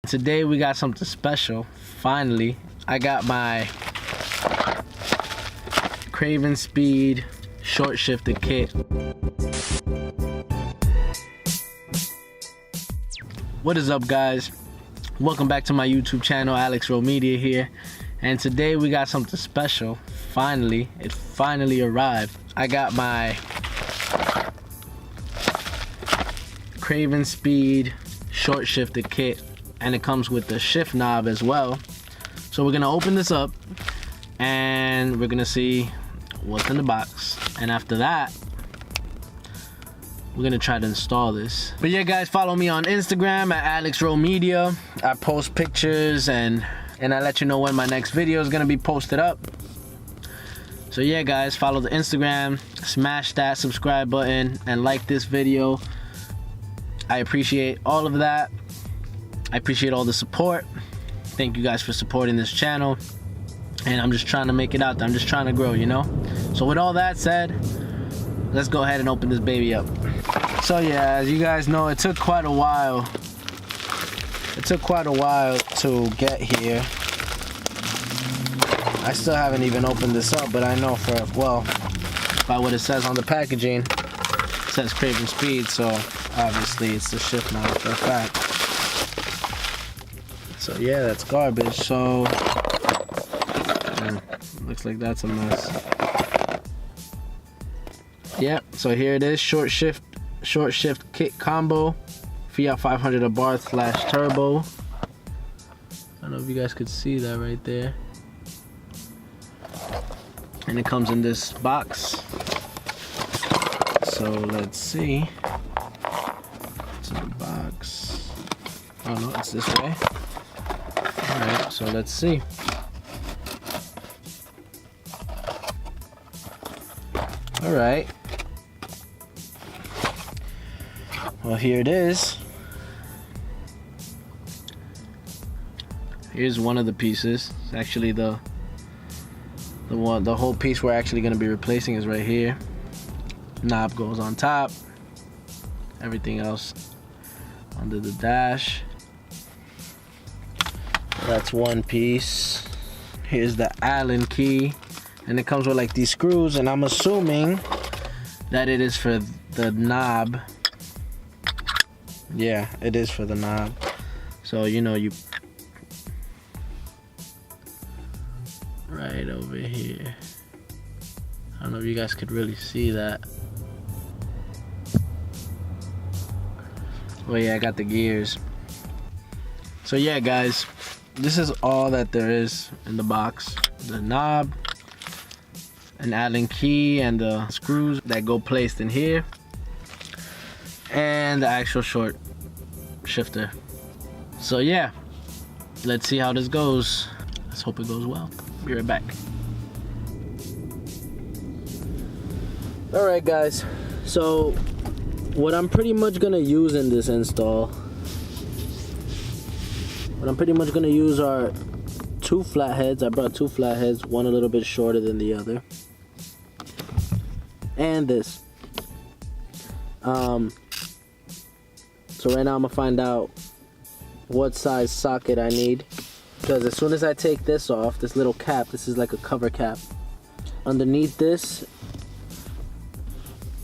Today we got something special. Finally, I got my Craven Speed short shifter kit. What is up, guys? Welcome back to my YouTube channel. Alex Rowe Media here, and today we got something special. Finally, it finally arrived. I got my Craven Speed short shifter kit, and it comes with the shift knob as well. So we're gonna open this up and we're gonna see what's in the box, and after that we're gonna try to install this. But yeah, guys, follow me on Instagram at Alex Rowe Media. I post pictures and I let you know when my next video is gonna be posted up. So yeah, guys, follow the Instagram, smash that subscribe button, and like this video. I appreciate all of that. I appreciate all the support. Thank you guys for supporting this channel. And I'm just trying to make it out there. I'm just trying to grow, you know? So with all that said, let's go ahead and open this baby up. So yeah, as you guys know, it took quite a while. It took quite a while to get here. I still haven't even opened this up, but I know for, well, by what it says on the packaging, it says Craven Speed, so obviously it's the shift knob for a fact. So yeah, that's garbage. So looks like that's a mess. Yeah, so here it is, short shift kit combo, Fiat 500 Abarth / turbo. I don't know if you guys could see that right there. And it comes in this box. So let's see. It's in the box. Oh no, it's this way. Alright, so let's see. Alright. Well, here it is. Here's one of the pieces. It's actually the whole piece we're actually going to be replacing is right here. Knob goes on top. Everything else under the dash. That's one piece. Here's the Allen key, and it comes with like these screws, and I'm assuming that it is for the knob. Yeah, it is for the knob. So you know, you right over here. I don't know if you guys could really see that. Well, yeah, I got the gears. So yeah, guys, this is all that there is in the box. The knob, an Allen key, and the screws that go placed in here, and the actual short shifter. So yeah, let's see how this goes. Let's hope it goes well. Be right back. Alright, guys, so what I'm pretty much gonna use in this install, are two flatheads. I brought two flatheads, one a little bit shorter than the other, and this. So right now I'm gonna find out what size socket I need, because as soon as I take this off, this little cap, this is like a cover cap, underneath this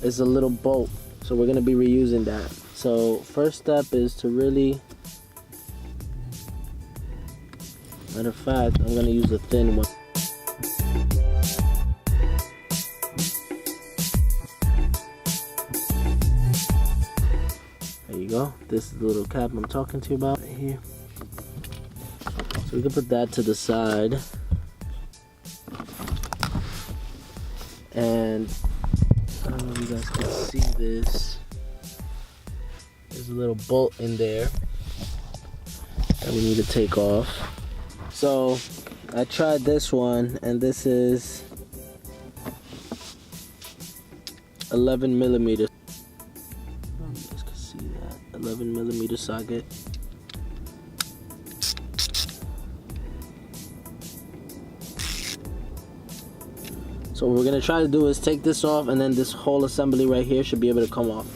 is a little bolt, so we're gonna be reusing that. So first step is to really, matter of fact, I'm gonna use the thin one. There you go. This is the little cap I'm talking to you about right here. So we can put that to the side. And I don't know if you guys can see this. There's a little bolt in there that we need to take off. So I tried this one, and this is 11 millimeters. Oh, you guys can see that 11 millimeter socket. So what we're gonna try to do is take this off, and then this whole assembly right here should be able to come off.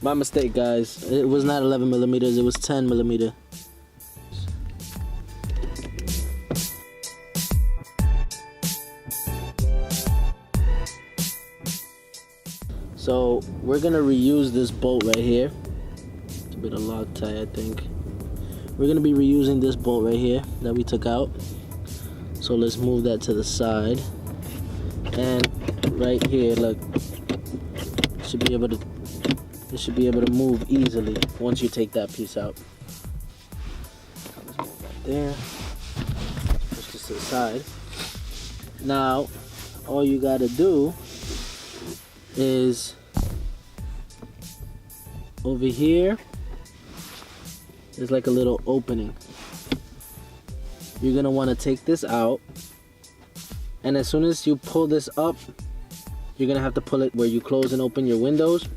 My mistake, guys. It was not 11 millimeters, it was 10 millimeter. So we're gonna reuse this bolt right here. It's a bit of Loctite, I think. We're gonna be reusing this bolt right here that we took out. So let's move that to the side. And right here, look, it should be able to move easily once you take that piece out. Let's move that there. Push this to the side. Now, all you gotta do is over here, there's like a little opening. You're gonna wanna take this out, and as soon as you pull this up, you're gonna have to pull it where you close and open your windows,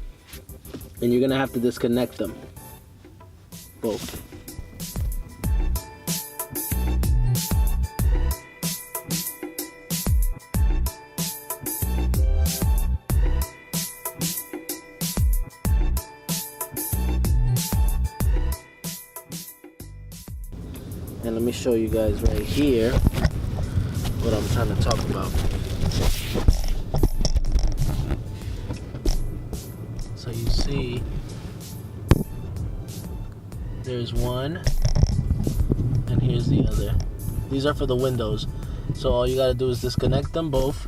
and you're gonna have to disconnect them, both. And let me show you guys right here what I'm trying to talk about. So you see, there's one, and here's the other. These are for the windows. So all you gotta do is disconnect them both,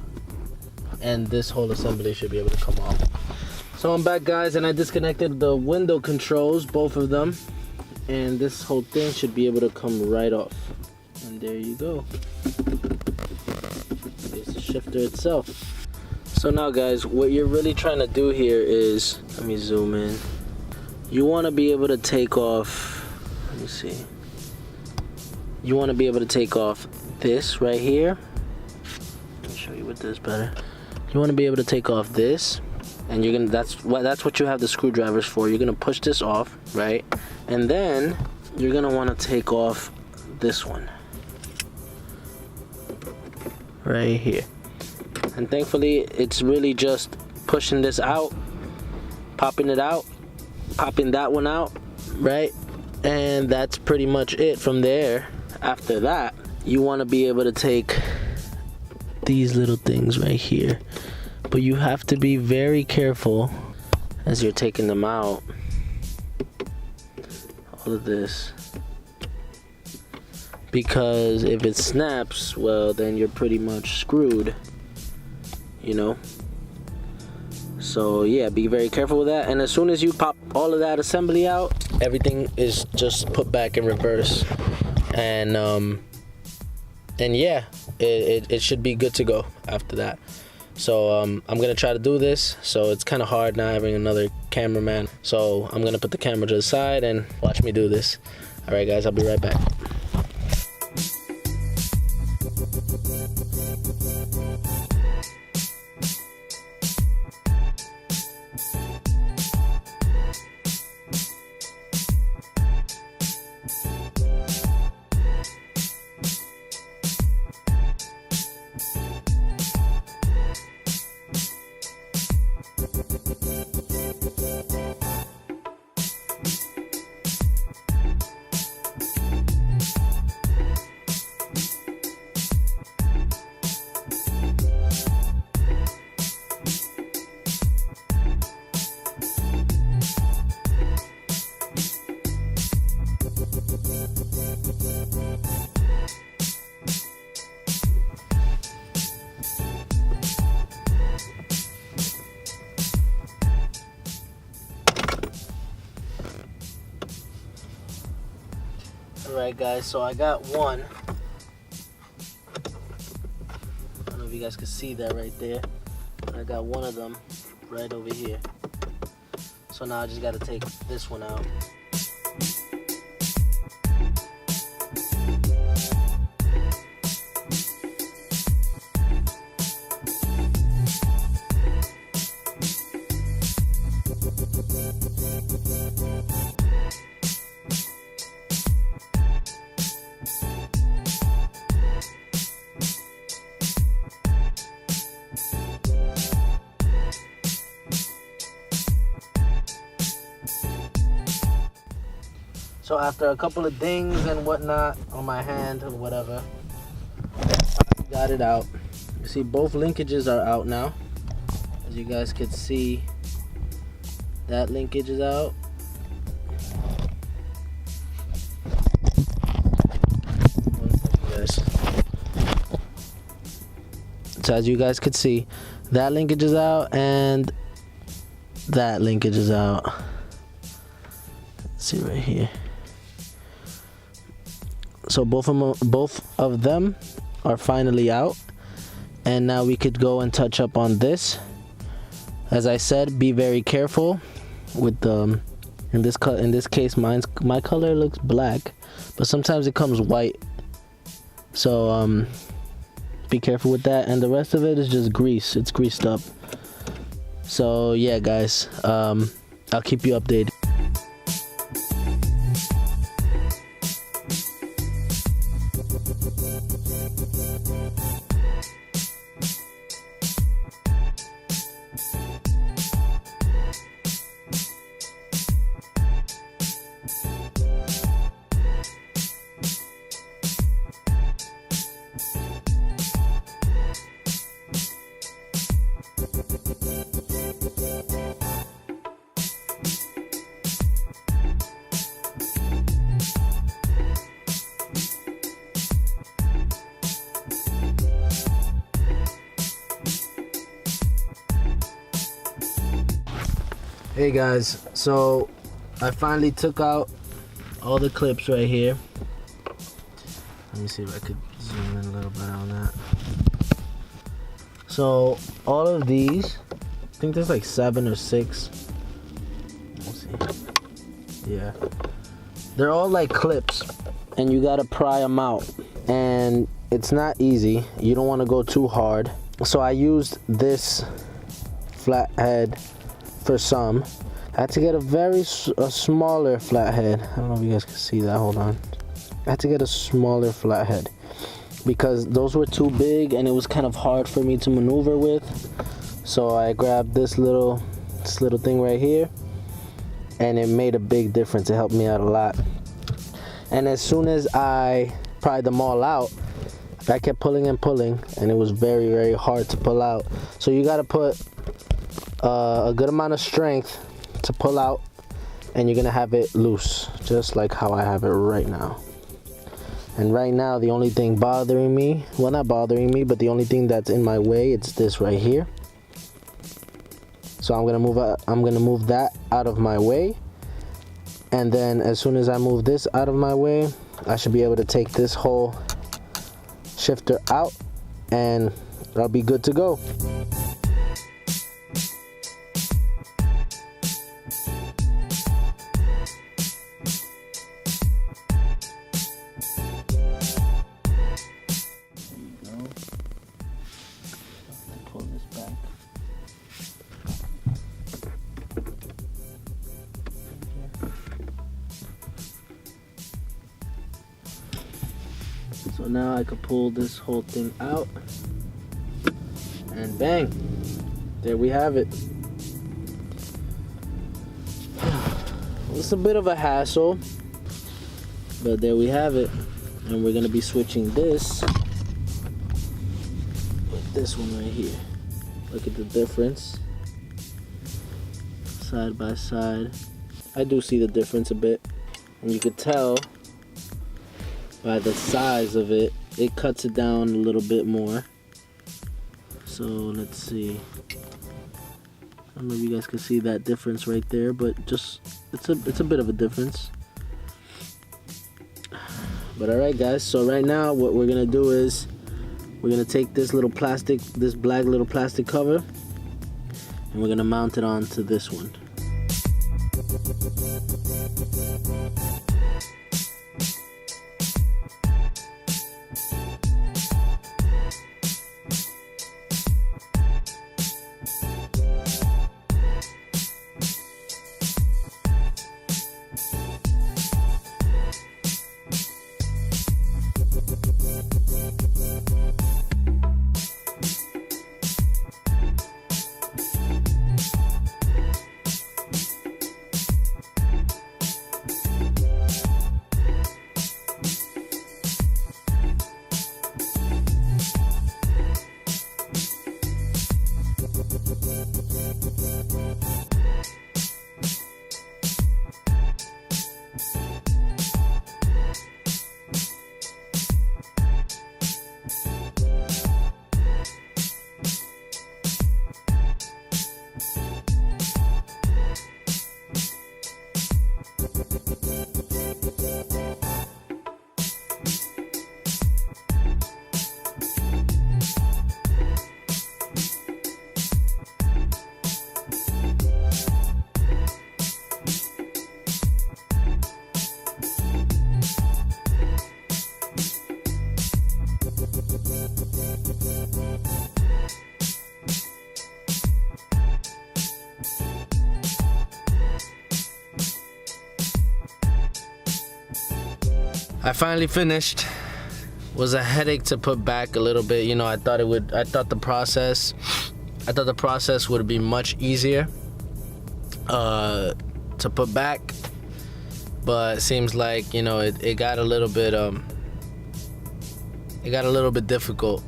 and this whole assembly should be able to come off. So I'm back, guys, and I disconnected the window controls, both of them. And this whole thing should be able to come right off. And there you go. Here's the shifter itself. So now, guys, what you're really trying to do here is, let me zoom in. You want to be able to take off, let me see. You want to be able to take off this right here. Let me show you with this better. You want to be able to take off this. And you're gonna, that's what you have the screwdrivers for. You're gonna push this off, right? And then you're gonna wanna take off this one. Right here. And thankfully, it's really just pushing this out, popping it out, popping that one out, right? And that's pretty much it from there. After that, you wanna be able to take these little things right here. But you have to be very careful as you're taking them out. All of this. Because if it snaps, well, then you're pretty much screwed. You know? So yeah, be very careful with that. And as soon as you pop all of that assembly out, everything is just put back in reverse. And yeah, it should be good to go after that. So I'm gonna try to do this. So it's kind of hard now having another cameraman. So I'm gonna put the camera to the side and watch me do this. All right, guys, I'll be right back. Alright, guys, so I got one. I don't know if you guys can see that right there. I got one of them right over here. So now I just got to take this one out. So after a couple of dings and whatnot on my hand or whatever, I got it out. You see both linkages are out now. As you guys can see, That linkage is out. So as you guys could see, that linkage is out and that linkage is out. Let's see right here. So both of them are finally out, and now we could go and touch up on this. As I said, be very careful with the in this case my color looks black, but sometimes it comes white. So be careful with that, and the rest of it is just grease. It's greased up. So yeah, guys, I'll keep you updated. Hey guys, so I finally took out all the clips right here. Let me see if I could zoom in a little bit on that. So all of these, I think there's like 7 or 6. Let's see. Yeah, they're all like clips, and you gotta pry them out, and it's not easy. You don't want to go too hard. So I used this flathead for some. I had to get a smaller flathead. I don't know if you guys can see that. Hold on. I had to get a smaller flathead because those were too big and it was kind of hard for me to maneuver with. So I grabbed this little thing right here, and it made a big difference. It helped me out a lot. And as soon as I pried them all out, I kept pulling and pulling, and it was very, very hard to pull out. So you got to put a good amount of strength to pull out, and you're gonna have it loose, just like how I have it right now. And right now the only thing bothering me, well, not bothering me, but the only thing that's in my way, it's this right here. So I'm gonna move that out of my way, and then as soon as I move this out of my way, I should be able to take this whole shifter out, and I'll be good to go. So now I could pull this whole thing out, and bang, there we have it. It's a bit of a hassle, but there we have it. And we're gonna be switching this with this one right here. Look at the difference, side by side. I do see the difference a bit, and you could tell by the size of it, it cuts it down a little bit more. So let's see. I don't know if you guys can see that difference right there, but just it's a bit of a difference. But alright guys, so right now what we're gonna do is we're gonna take this little plastic, this black little plastic cover, and we're gonna mount it onto this one. I finally finished. Was a headache to put back a little bit. You know, I thought the process would be much easier to put back, but it seems like, you know, it got a little bit difficult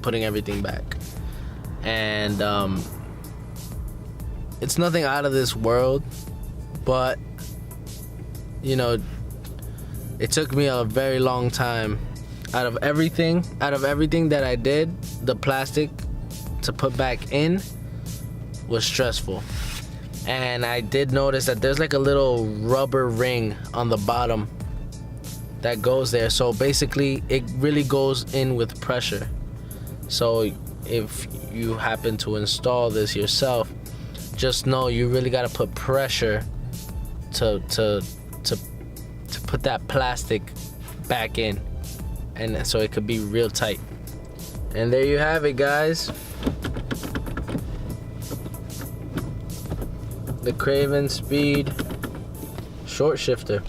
putting everything back. And it's nothing out of this world, but you know, it took me a very long time. Out of everything that I did, the plastic to put back in was stressful. And I did notice that there's like a little rubber ring on the bottom that goes there. So basically it really goes in with pressure. So if you happen to install this yourself, just know you really gotta put pressure to put that plastic back in, and so it could be real tight. And there you have it, guys. The Craven Speed short shifter.